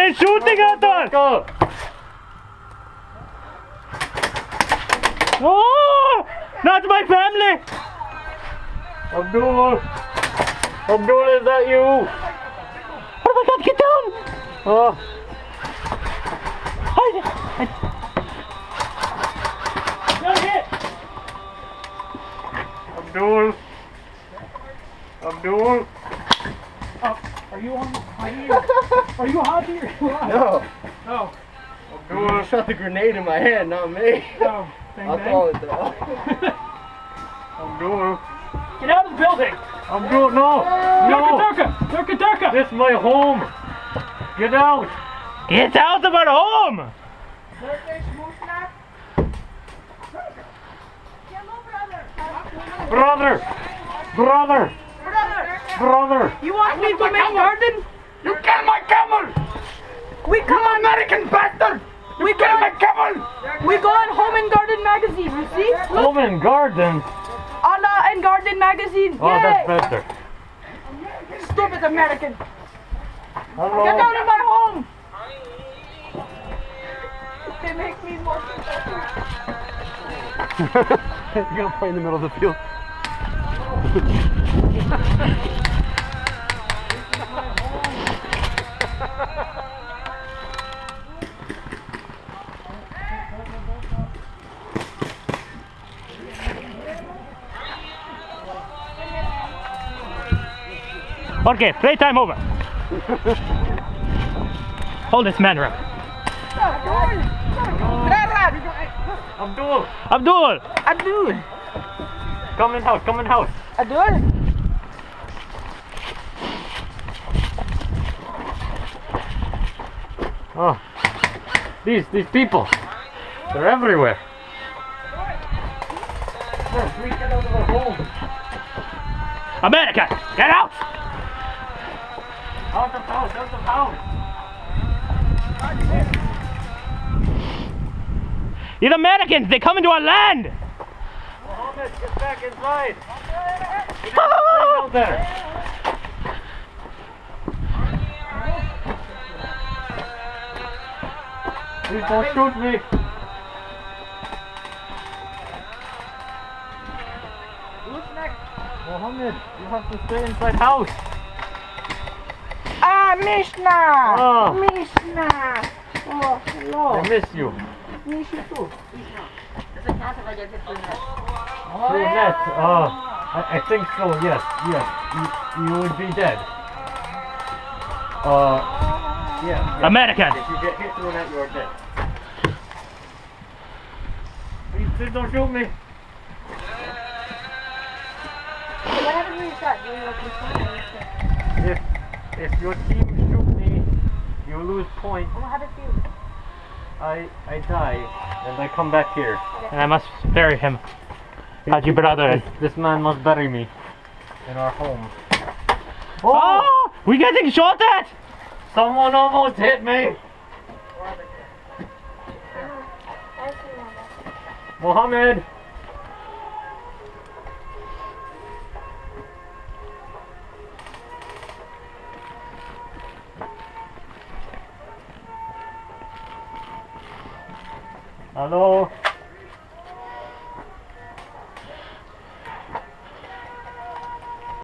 they're shooting at us! Oh! Not my family! Abdul! Abdul, is that you? Oh my god, get down! Oh. Abdul! Abdul! Oh, are you on? Are you Hajji? No. No. Abdul shot the grenade in my hand, not me. No. I'll call it though. Abdul. Get out of the building! Abdul, no! No! Turka! This is my home! Get out! Get out of our home! Brother! Brother! Brother! You want me to make garden? You killed my camel! We come on, American bastard! You killed my camel! we go on Home and Garden magazine, you see? Home and garden? Allah and Garden magazine. Oh, Yay! that's better. Stupid American. Hello. Get out of my home. They make me more. You're gonna play in the middle of the field. Okay, playtime over. Hold this man around. Abdul! Abdul! Abdul. Come in house, come in house. Abdul. Oh. These people. They're everywhere. Please get out of our home. America, get out! Out of house, out of house. These Americans, they come into our land! Mohammed, get back inside. Get out there. Please don't shoot me. Who's next? Mohammed, you have to stay inside house. Ah, Mishnah. Oh. Mishnah. Oh, hello. I miss you. Miss you too. Brunette. Oh, I think so. Yes, yes. You would be dead. Yeah. American! If you get hit through that, you're dead. Please don't shoot me. What happened when you shot? If your team shoot me, you lose points. What happened to you? I die, and I come back here. And I must bury him. Hajji brother. This man must bury me in our home. Oh! We getting shot at! Someone almost hit me! Mohammed! Hello?